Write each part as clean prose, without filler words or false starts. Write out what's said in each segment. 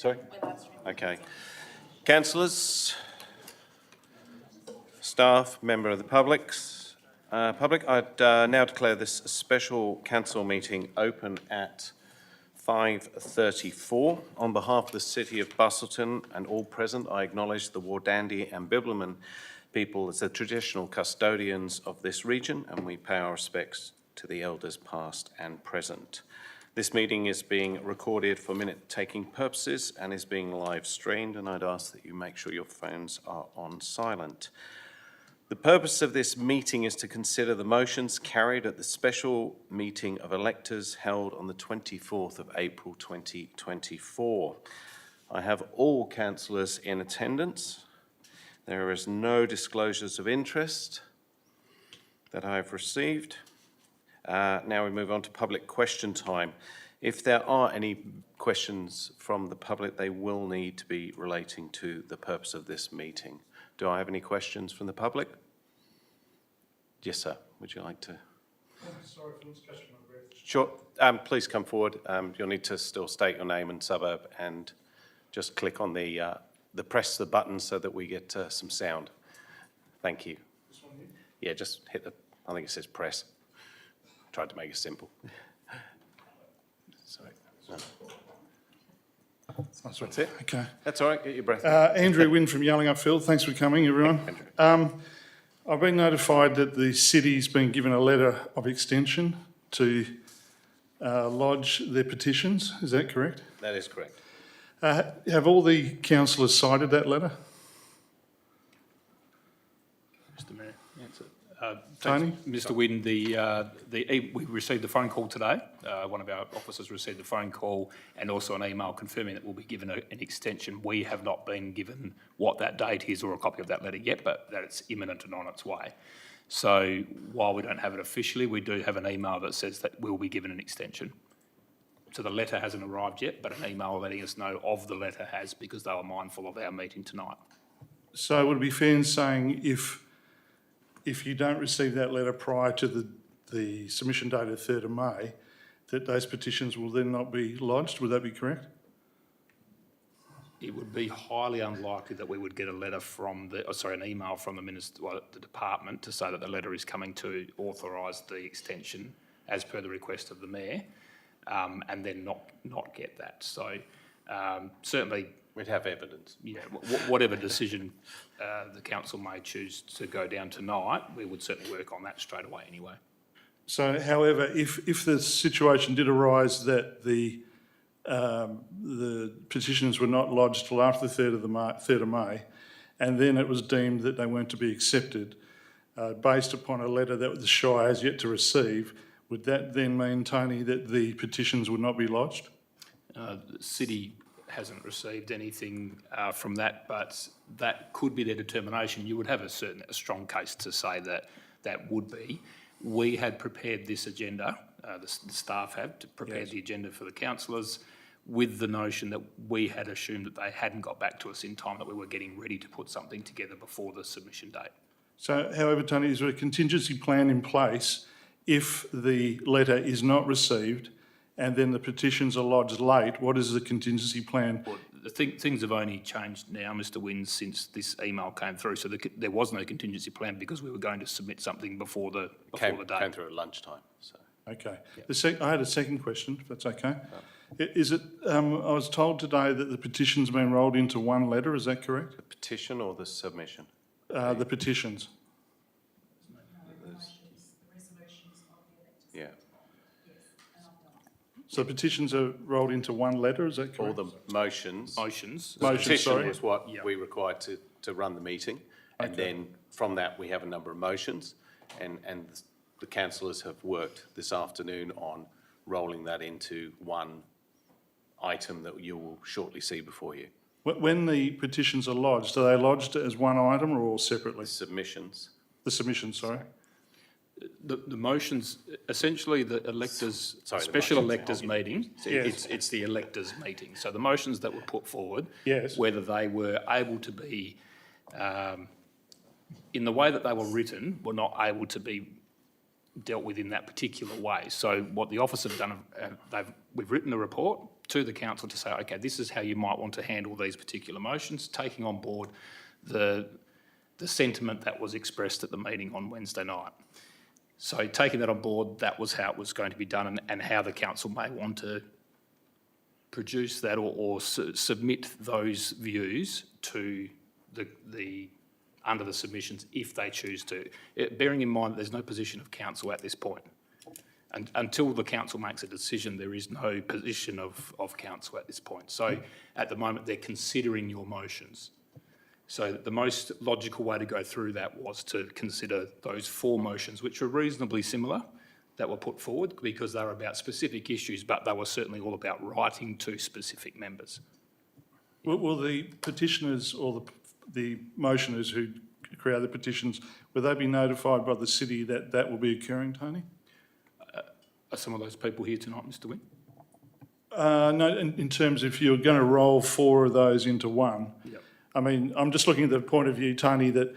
Sorry? Okay. Councillors, staff, member of the public, I'd now declare this special council meeting open at 5:34. On behalf of the City of Busselton and all present, I acknowledge the Wardandi and Bibliman people as the traditional custodians of this region, and we pay our respects to the elders past and present. This meeting is being recorded for minute-taking purposes and is being live streamed, and I'd ask that you make sure your phones are on silent. The purpose of this meeting is to consider the motions carried at the special meeting of electors held on the 24th of April 2024. I have all councillors in attendance. There is no disclosures of interest that I have received. Now we move on to public question time. If there are any questions from the public, they will need to be relating to the purpose of this meeting. Do I have any questions from the public? Yes, sir. Would you like to? Sorry for this question. Sure. Please come forward. You'll need to still state your name and suburb, and just click on the press the button so that we get some sound. Thank you. This one here? Yeah, just hit the. I think it says press. Tried to make it simple. Sorry. No. That's it. Okay. That's all right. Get your breath. Andrew Wynn from Yelling Upfield. Thanks for coming, everyone. I've been notified that the city's been given a letter of extension to lodge their petitions. Is that correct? That is correct. Have all the councillors cited that letter? Mr Mayor, Tony? Mr Wynn, we received the phone call today. One of our officers received the phone call and also an email confirming that we'll be given an extension. We have not been given what that date is or a copy of that letter yet, but that it's imminent and on its way. So while we don't have it officially, we do have an email that says that we'll be given an extension. So the letter hasn't arrived yet, but an email letting us know of the letter has, because they were mindful of our meeting tonight. So would it be fair in saying if you don't receive that letter prior to the submission date of 3rd of May, that those petitions will then not be lodged? Would that be correct? It would be highly unlikely that we would get a letter from an email from the department to say that the letter is coming to authorise the extension as per the request of the Mayor, and then not get that. So certainly, We'd have evidence. yeah, whatever decision the council may choose to go down tonight, we would certainly work on that straight away anyway. So, however, if the situation did arise that the petitions were not lodged till after the 3rd of May, and then it was deemed that they weren't to be accepted, based upon a letter that the Shire has yet to receive, would that then mean, Tony, that the petitions would not be lodged? The city hasn't received anything from that, but that could be their determination. You would have a strong case to say that that would be. We had prepared this agenda, the staff had prepared the agenda for the councillors, with the notion that we had assumed that they hadn't got back to us in time, that we were getting ready to put something together before the submission date. So, however, Tony, is there a contingency plan in place if the letter is not received and then the petitions are lodged late? What is the contingency plan? Well, things have only changed now, Mr Wynn, since this email came through. So there was no contingency plan because we were going to submit something before the date. Came through at lunchtime. So. Okay. Yeah. I had a second question, if that's okay. Is it? I was told today that the petition's been rolled into one letter. Is that correct? The petition or the submission? The petitions. Yeah. So petitions are rolled into one letter, is that correct? All the motions. Motions. The petition sorry. was what we required to run the meeting. And then from that, we have a number of motions. And the councillors have worked this afternoon on rolling that into one item that you will shortly see before you. When the petitions are lodged, are they lodged as one item or all separately? Submissions. The submissions, sorry. The motions, essentially the electors, special electors meeting, it's the electors meeting. So the motions that were put forward, whether they were able to be, in the way that they were written, were not able to be dealt with in that particular way. So what the office have done, we've written a report to the council to say, okay, this is how you might want to handle these particular motions, taking on board the sentiment that was expressed at the meeting on Wednesday night. So taking that on board, that was how it was going to be done, and how the council may want to produce that or submit those views to the under the submissions if they choose to. Bearing in mind that there's no position of council at this point. And until the council makes a decision, there is no position of council at this point. So at the moment, they're considering your motions. So the most logical way to go through that was to consider those 4 motions, which were reasonably similar, that were put forward because they were about specific issues, but they were certainly all about writing to specific members. Will the petitioners or the motioners who create the petitions, will they be notified by the city that that will be occurring, Tony? Are some of those people here tonight, Mr Wynne? No, in terms of you're going to roll 4 of those into one. Yep. I mean, I'm just looking at the point of view, Tony, that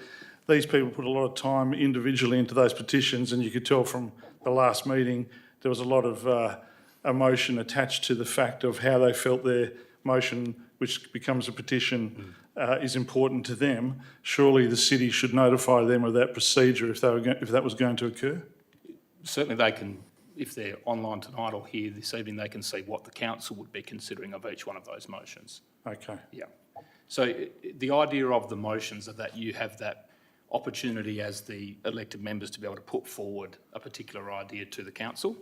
these people put a lot of time individually into those petitions, and you could tell from the last meeting there was a lot of emotion attached to the fact of how they felt their motion, which becomes a petition, is important to them. Surely the city should notify them of that procedure if that was going to occur? Certainly they can, if they're online tonight or here this evening, they can see what the council would be considering of each one of those motions. Okay. Yeah. So the idea of the motions are that you have that opportunity as the elected members to be able to put forward a particular idea to the council.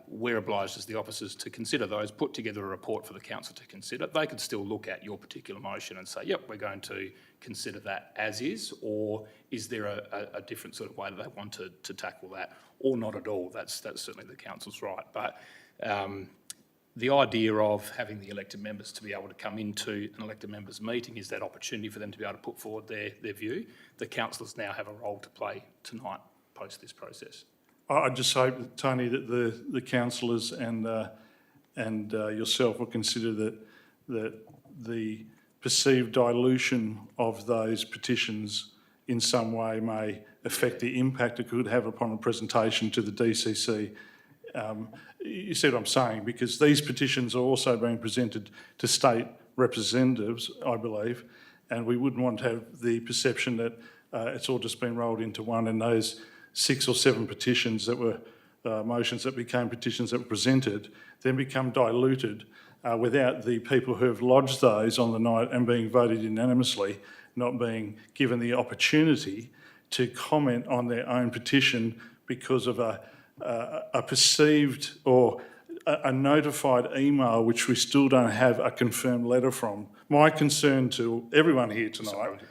We're obliged as the officers to consider those, put together a report for the council to consider. They could still look at your particular motion and say, yep, we're going to consider that as is, or is there a different sort of way that they want to tackle that, or not at all. That's certainly the council's right. But the idea of having the elected members to be able to come into an elected members meeting is that opportunity for them to be able to put forward their view. The councillors now have a role to play tonight post this process. I just hope, Tony, that the councillors and yourself will consider that the perceived dilution of those petitions in some way may affect the impact it could have upon a presentation to the DCC. You see what I'm saying? Because these petitions are also being presented to state representatives, I believe, and we wouldn't want to have the perception that it's all just been rolled into one, and those 6 or 7 petitions that were motions that became petitions that were presented then become diluted without the people who have lodged those on the night and being voted unanimously not being given the opportunity to comment on their own petition because of a perceived or a notified email which we still don't have a confirmed letter from. My concern to everyone here tonight,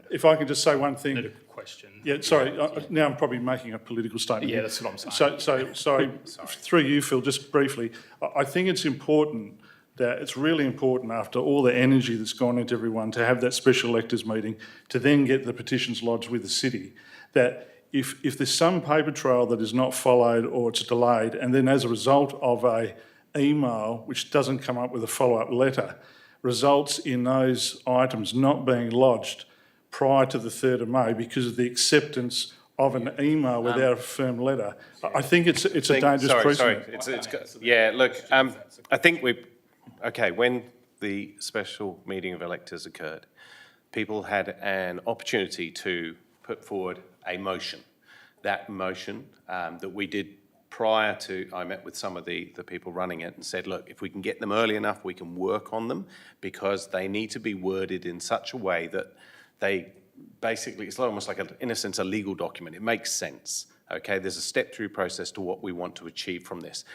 if I can just say one thing. Question. Yeah, sorry, now I'm probably making a political statement. Yeah, that's what I'm saying. So sorry, through you, Phil, just briefly, I think it's important that it's really important after all the energy that's gone into everyone to have that special electors meeting to then get the petitions lodged with the city, that if there's some paper trail that is not followed or it's delayed, and then as a result of a email which doesn't come up with a follow-up letter, results in those items not being lodged prior to the 3rd of May because of the acceptance of an email without a firm letter. I think it's a dangerous precedent. Yeah, look, I think when the special meeting of electors occurred, people had an opportunity to put forward a motion. That motion that we did prior to, I met with some of the people running it and said, look, if we can get them early enough, we can work on them because they need to be worded in such a way that they basically, it's almost like, in a sense, a legal document. It makes sense, okay? There's a step-through process to what we want to achieve from this.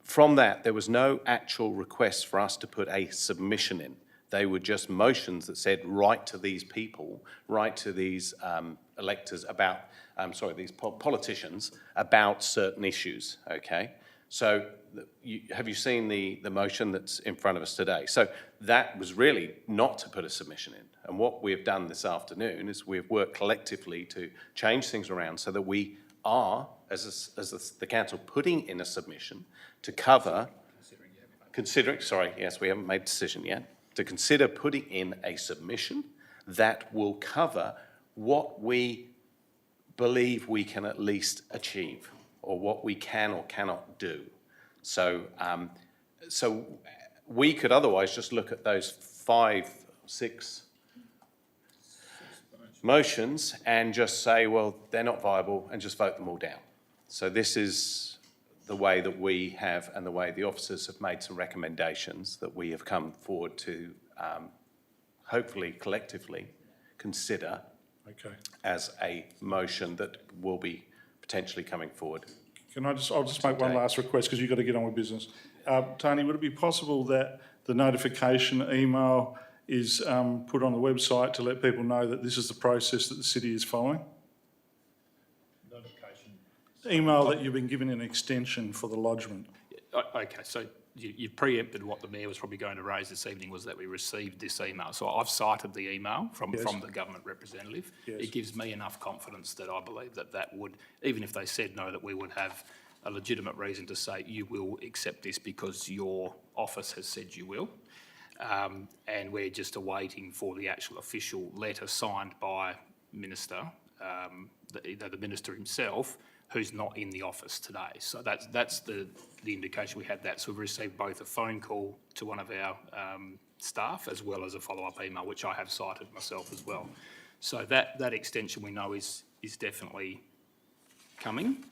From that, there was no actual request for us to put a submission in. They were just motions that said, write to these people, write to these electors about, these politicians about certain issues, okay? So have you seen the motion that's in front of us today? So that was really not to put a submission in. And what we've done this afternoon is we've worked collectively to change things around so that we are, as the council, putting in a submission to cover, we haven't made a decision yet, to consider putting in a submission that will cover what we believe we can at least achieve or what we can or cannot do. So So we could otherwise just look at those 5, 6 motions and just say, well, they're not viable, and just vote them all down. So this is the way that we have, and the way the officers have made some recommendations that we have come forward to hopefully collectively consider as a motion that will be potentially coming forward. I'll just make one last request, because you've got to get on with business. Tony, would it be possible that the notification email is put on the website to let people know that this is the process that the city is following? Notification. Email that you've been given an extension for the lodgement. Okay, so you preempted what the Mayor was probably going to raise this evening, was that we received this email. So I've cited the email from the government representative. Yes. It gives me enough confidence that I believe that would, even if they said no, that we would have a legitimate reason to say you will accept this because your office has said you will. And we're just awaiting for the actual official letter signed by Minister, the Minister himself, who's not in the office today. So that's the indication we had that. So we've received both a phone call to one of our staff as well as a follow-up email, which I have cited myself as well. So that extension we know is definitely coming.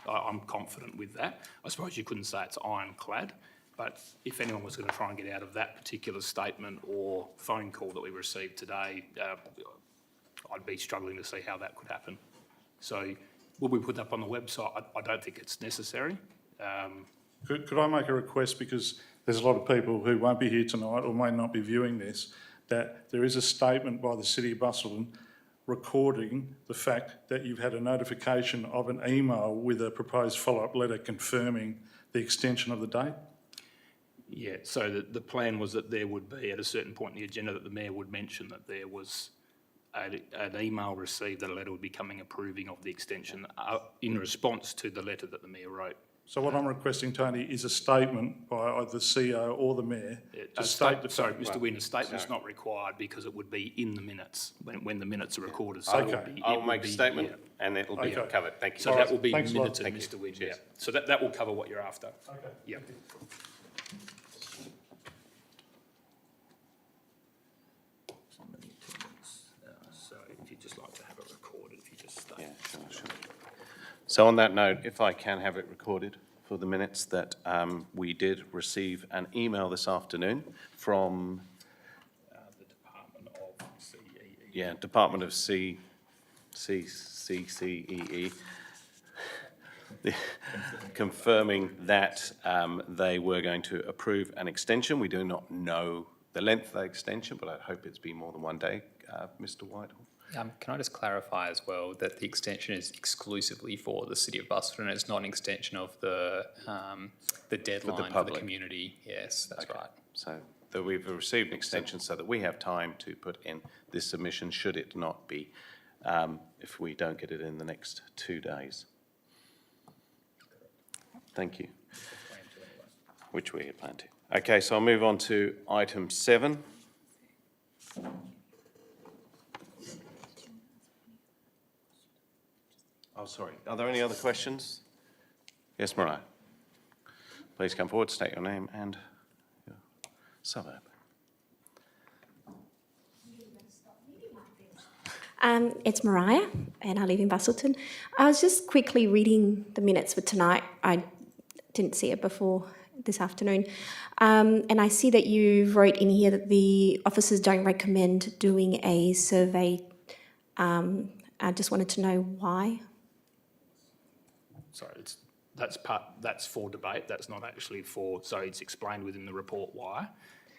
I'm confident with that. I suppose you couldn't say it's ironclad, but if anyone was going to try and get out of that particular statement or phone call that we received today, I'd be struggling to see how that could happen. So will we put that up on the website? I don't think it's necessary. Could I make a request, because there's a lot of people who won't be here tonight or may not be viewing this, that there is a statement by the City of Busselton recording the fact that you've had a notification of an email with a proposed follow-up letter confirming the extension of the date? Yeah, so the plan was that there would be, at a certain point in the agenda, that the Mayor would mention that there was an email received that a letter would be coming approving of the extension in response to the letter that the Mayor wrote. So what I'm requesting, Tony, is a statement by either the CEO or the Mayor to state the Sorry, fact. Mr Wynne, a statement's not required because it would be in the minutes when the minutes are recorded. So Okay. I'll make a statement and it'll be covered. Thank you. So that will be Thanks a lot. minuted, Mr Wynne, yeah. So that will cover what you're after. Okay. Yeah. So if you'd just like to have it recorded, if you just state. Yeah, sure. So on that note, if I can have it recorded for the minutes that we did receive an email this afternoon from The Department of CEE. Department of CCCEE, confirming that they were going to approve an extension. We do not know the length of the extension, but I hope it's been more than one day, Mr Whitehall. Can I just clarify as well that the extension is exclusively for the City of Busselton? It's not an extension of the deadline for the community? Yes, that's right. So that we've received an extension so that we have time to put in this submission should it not be, if we don't get it in the next 2 days. Thank you. Which we had planned to. Okay, so I'll move on to item 7. Oh, sorry. Are there any other questions? Yes, Mariah. Please come forward, state your name and your suburb. It's Mariah, and I live in Busselton. I was just quickly reading the minutes for tonight. I didn't see it before this afternoon. And I see that you wrote in here that the officers don't recommend doing a survey. I just wanted to know why. Sorry, that's for debate. That's not actually so it's explained within the report why.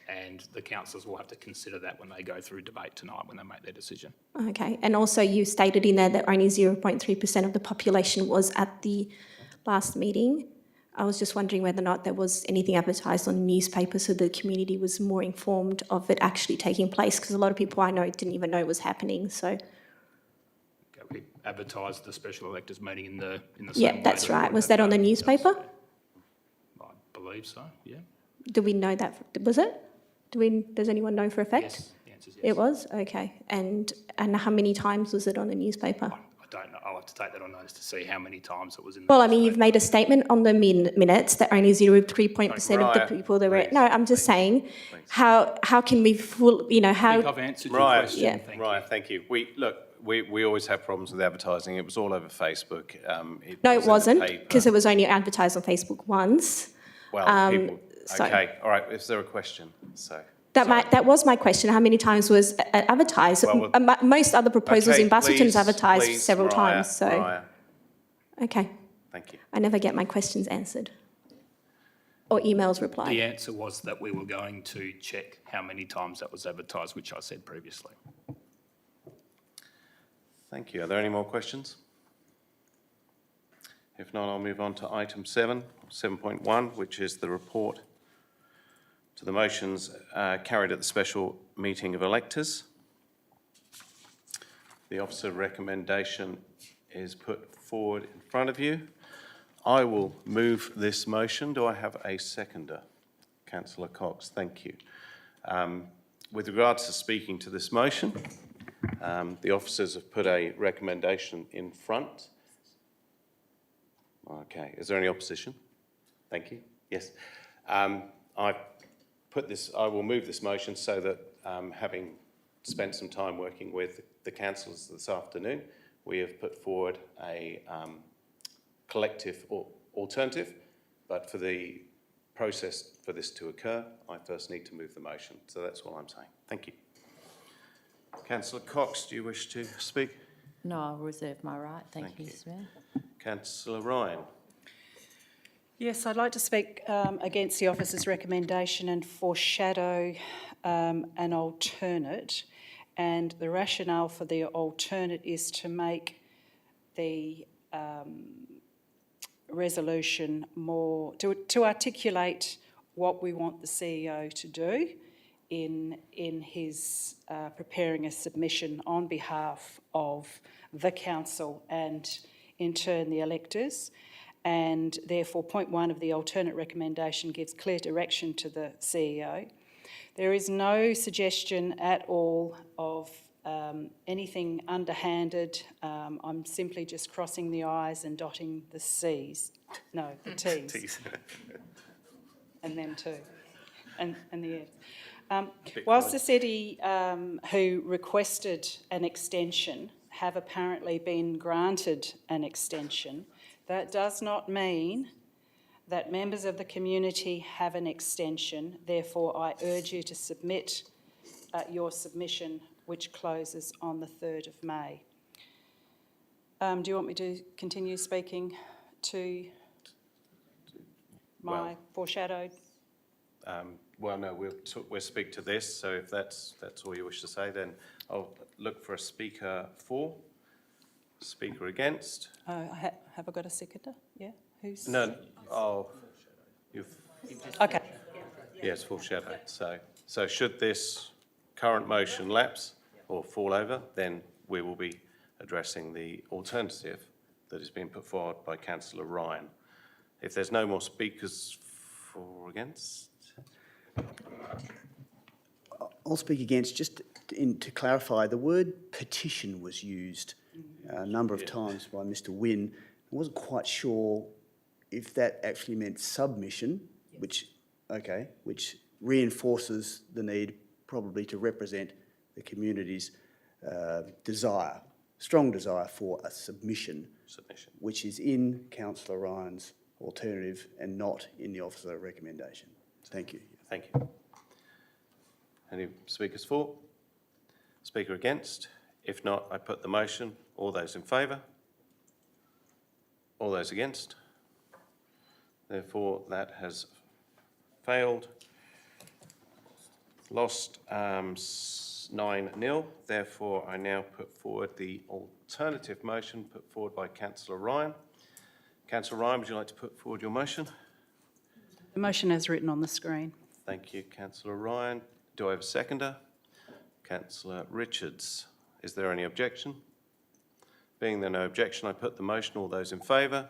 And the councillors will have to consider that when they go through debate tonight, when they make their decision. Okay, and also you stated in there that only 0.3% of the population was at the last meeting. I was just wondering whether or not there was anything advertised on the newspaper so the community was more informed of it actually taking place, because a lot of people I know didn't even know it was happening, so. Okay, we advertised the special electors meeting in the same way. Yeah, that's right. Was that on the newspaper? I believe so, yeah. Do we know that, was it? Does anyone know for a fact? Yes, the answer is yes. It was? Okay. And how many times was it on the newspaper? I don't know. I'll have to take that on notice to see how many times it was in the Well, I mean, newspaper. you've made a statement on the minutes that only 0.3% of the Mariah, people that were. please, No, I'm just saying, how can we I how? think I've answered your Mariah, question. Yeah. Thank Mariah, you. thank you. We always have problems with advertising. It was all over Facebook. No, was it in the wasn't, paper. because it was only advertised on Facebook once. Well, people, so- okay, all right, is there a question? So. That was my question. How many times was advertised? Well, Most other proposals Okay, in Busselton's please, advertised please, several Mariah, times. So, Mariah, okay, thank you. I never get my questions answered or emails replied. The answer was that we were going to check how many times that was advertised, which I said previously. Thank you. Are there any more questions? If not, I'll move on to item 7.1, which is the report to the motions carried at the special meeting of electors. The officer recommendation is put forward in front of you. I will move this motion. Do I have a seconder? Councillor Cox, thank you. With regards to speaking to this motion, the officers have put a recommendation in front. Okay, is there any opposition? Thank you. Yes. I will move this motion so that, having spent some time working with the councillors this afternoon, we have put forward a collective alternative, but for the process for this to occur, I first need to move the motion. So that's all I'm saying. Thank you. Councillor Cox, do you wish to speak? No, I'll reserve my right. Thank you, Thank Mr Mayor. Councillor Ryan. Yes, I'd like to speak against the officer's recommendation and foreshadow an alternate. And the rationale for the alternate is to make the resolution more, to articulate what we want the CEO to do in his preparing a submission on behalf of the council and in turn the electors. And therefore, point 1 of the alternate recommendation gives clear direction to the CEO. There is no suggestion at all of anything underhanded. I'm simply just crossing the I's and dotting the C's. No, the T's. And then 2. And the F's. Whilst the city who requested an extension have apparently been granted an extension, that does not mean that members of the community have an extension. Therefore, I urge you to submit your submission, which closes on the 3rd of May. Do you want me to continue speaking to my foreshadowed? Well, no, we'll speak to this. So if that's all you wish to say, then I'll look for a speaker for. Speaker against? Have I got a seconder? Yeah? Who's? No. Oh, you've. Okay. Yes, foreshadowed. So should this current motion lapse or fall over, then we will be addressing the alternative that is being put forward by Councillor Ryan. If there's no more speakers for or against? I'll speak against, just to clarify, the word petition was used a number of times by Mr Wynne. I wasn't quite sure if that actually meant submission, which reinforces the need probably to represent the community's desire, strong desire for a submission, which is in Councillor Ryan's alternative and not in the officer recommendation. Thank you. Thank you. Any speakers for? Speaker against? If not, I put the motion. All those in favour? All those against? Therefore, that has failed. Lost 9-0. Therefore, I now put forward the alternative motion put forward by Councillor Ryan. Councillor Ryan, would you like to put forward your motion? The motion as written on the screen. Thank you, Councillor Ryan. Do I have a seconder? Councillor Richards. Is there any objection? Being there no objection, I put the motion. All those in favour?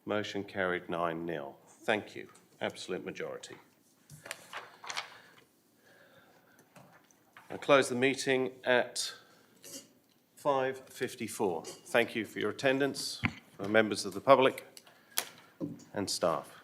Motion carried 9-0. Thank you. Absolute majority. I close the meeting at 5:54. Thank you for your attendance, for members of the public and staff.